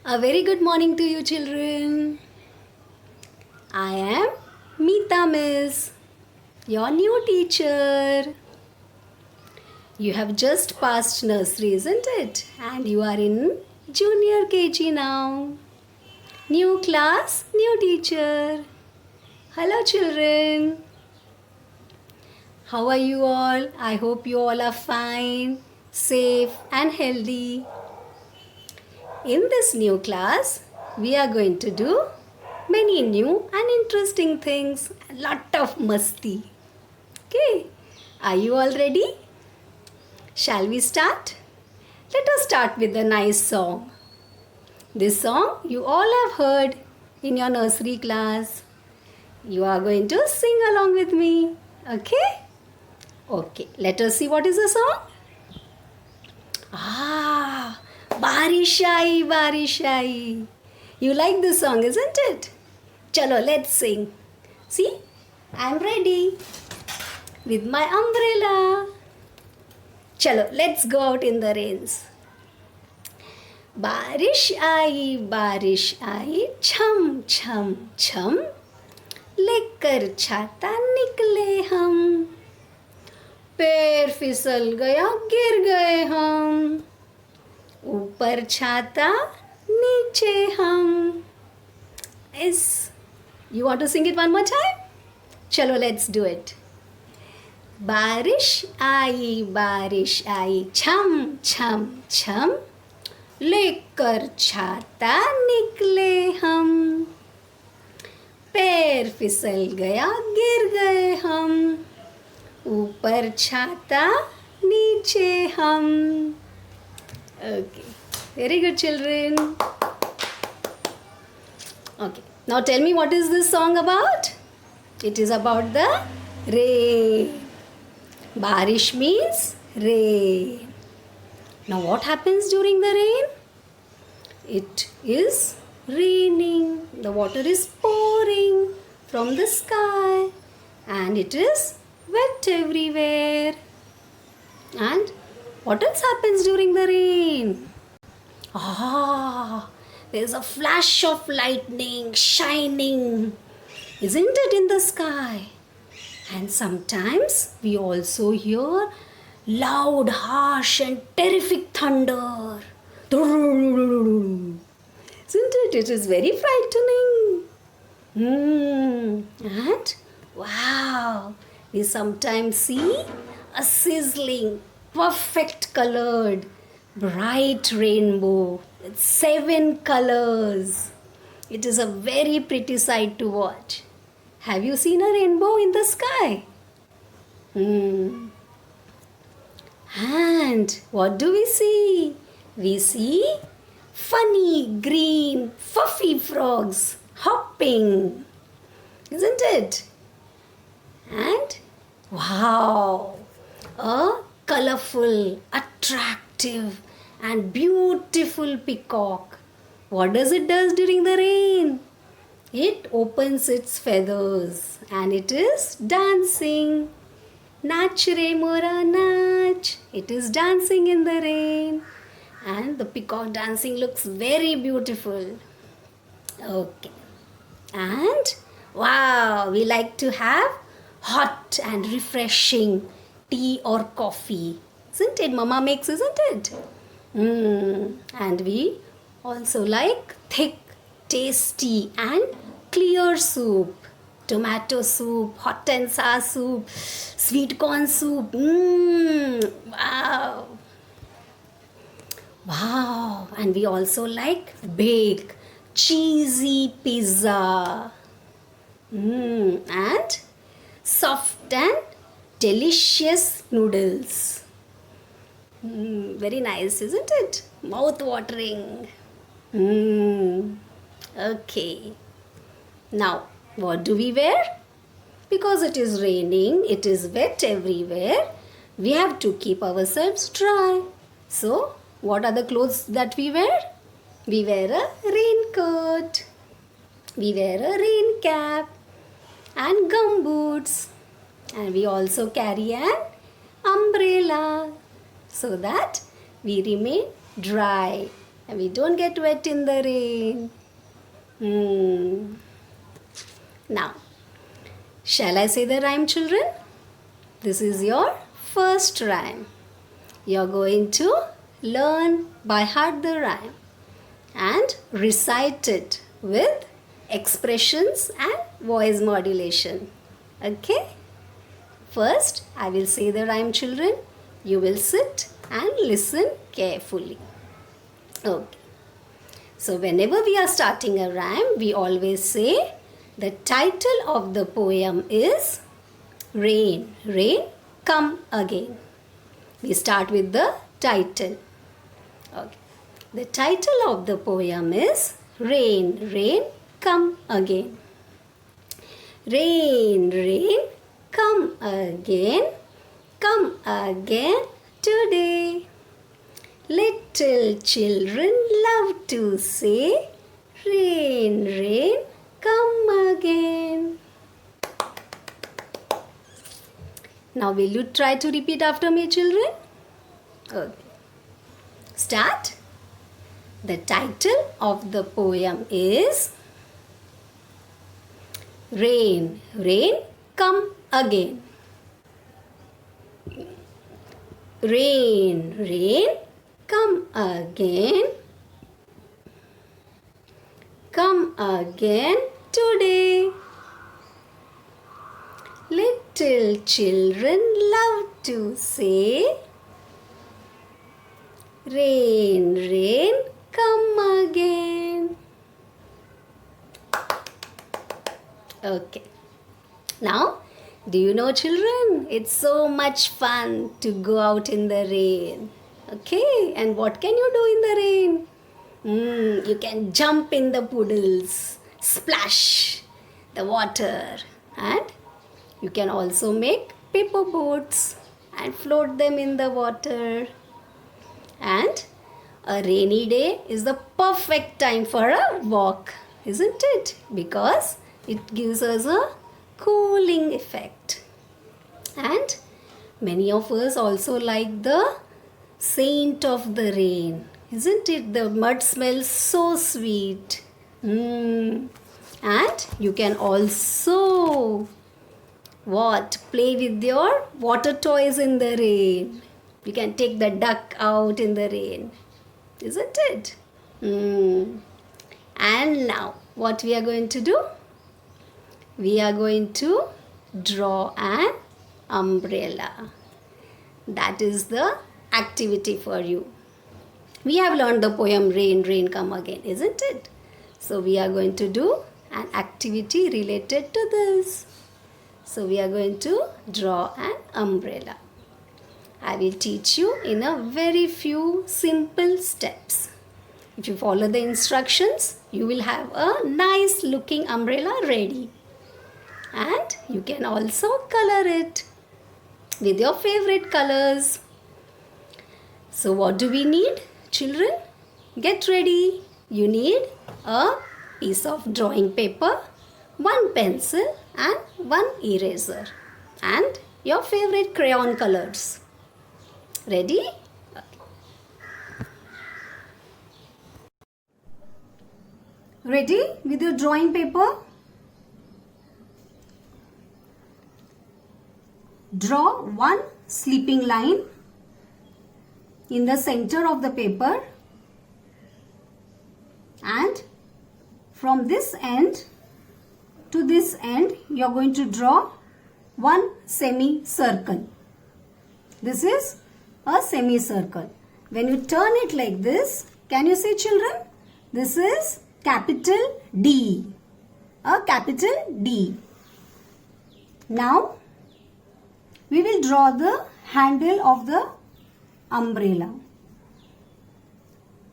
A very good morning to you, children. I am Meeta Miss, your new teacher. You have just passed nursery, isn't it? And you are in junior KG now. New class, new teacher. Hello, children. How are you all? I hope you all are fine, safe, and healthy. In this new class, we are going to do many new and interesting things, a lot of masti. Okay, are you all ready? Shall we start? Let us start with a nice song. This song you all have heard in your nursery class. You are going to sing along with me. Okay? Okay, let us see what is the song. Barish aayi, barish aayi. You like this song, isn't it? Chalo, let's sing. See, I'm ready with my umbrella. Chalo, let's go out in the rains. Barish aayi, chham chham chham. लेकर छाता निकले हम. पैर फिसल गया, गिर गए हम. ऊपर छाता, नीचे हम. Yes. You want to sing it one more time? Chalo, let's do it. बारिश आई, छम छम छम. लेकर छाता निकले हम. पैर फिसल गया, गिर गए हम. ऊपर छाता, नीचे हम. Okay, very good, children. Okay, now tell me, what is this song about? It is about the rain. Barish means rain. Now what happens during the rain? It is raining. The water is pouring from the sky and it is wet everywhere. And what else happens during the rain? There's a flash of lightning shining, isn't it, in the sky? And sometimes we also hear loud, harsh and terrific thunder. Isn't it? It is very frightening. And wow, we sometimes see a sizzling, perfect colored, bright rainbow with 7 colors. It is a very pretty sight to watch. Have you seen a rainbow in the sky? And what do we see? We see funny green fluffy frogs hopping, isn't it? And wow, a colorful, attractive and beautiful peacock. What does it do during the rain? It opens its feathers and it is dancing. Nach re mora nach. It is dancing in the rain. And the peacock dancing looks very beautiful. Okay. And wow, we like to have hot and refreshing tea or coffee. Isn't it? Mama makes, isn't it? And we also like thick, tasty and clear soup. Tomato soup, hot and sour soup, sweet corn soup. Wow. Wow. And we also like baked, cheesy pizza. And soft and delicious noodles. Very nice, isn't it? Mouth watering. Okay. Now, what do we wear? Because it is raining, it is wet everywhere. We have to keep ourselves dry. So, what are the clothes that we wear? We wear a raincoat. We wear a rain cap and gum boots. And we also carry an umbrella so that we remain dry. and we don't get wet in the rain. Now, shall I say the rhyme, children? This is your first rhyme. You're going to learn by heart the rhyme and recite it with expressions and voice modulation. Okay? First, I will say the rhyme, children. You will sit and listen carefully. Okay. So, whenever we are starting a rhyme, we always say the title of the poem is Rain, Rain, Come Again. We start with the title. Okay. The title of the poem is Rain, Rain, Come Again. Rain, rain, come again today. Little children love to say, rain, rain, come again. Now will you try to repeat after me, children? Okay. Start. The title of the poem is Rain, Rain, Come Again. Rain, rain, come again. Come again today. Little children love to say, rain, rain, come again. Okay. Now, do you know, children, it's so much fun to go out in the rain. Okay, and what can you do in the rain? You can jump in the puddles, splash the water, and you can also make paper boats and float them in the water. And a rainy day is the perfect time for a walk, isn't it? Because it gives us a cooling effect. And many of us also like the scent of the rain, isn't it? The mud smells so sweet. And you can also play with your water toys in the rain. You can take the duck out in the rain, isn't it? And now what we are going to do? We are going to draw an umbrella. That is the activity for you. We have learned the poem Rain, Rain, Come Again, isn't it? So we are going to do an activity related to this. So we are going to draw an umbrella. I will teach you in a very few simple steps. If you follow the instructions, you will have a nice looking umbrella ready. And you can also color it with your favorite colors. So what do we need, children? Get ready. You need a piece of drawing paper, one pencil and one eraser and your favorite crayon colors. Ready? Ready with your drawing paper? Draw one sleeping line in the center of the paper, and from this end to this end you are going to draw one semicircle. This is a semicircle. When you turn it like this, can you see, children? This is capital D. A capital D. Now we will draw the handle of the umbrella.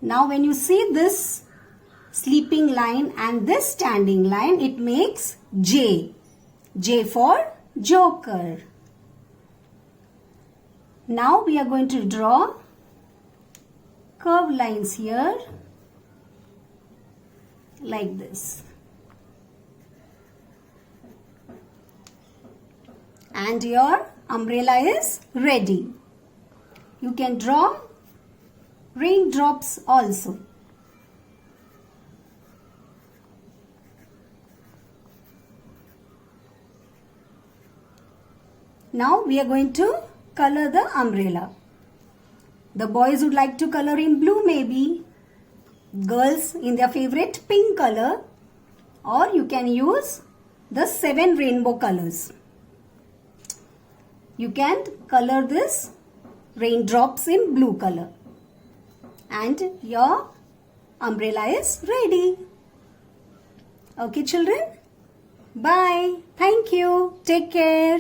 Now when you see this sleeping line and this standing line, it makes J. J for joker. Now we are going to draw curved lines here like this. And your umbrella is ready. You can draw raindrops also. Now we are going to color the umbrella. The boys would like to color in blue maybe. Girls in their favorite pink color. Or you can use the 7 rainbow colors. You can color this raindrops in blue color. And your umbrella is ready. Okay children? Bye. Thank you. Take care.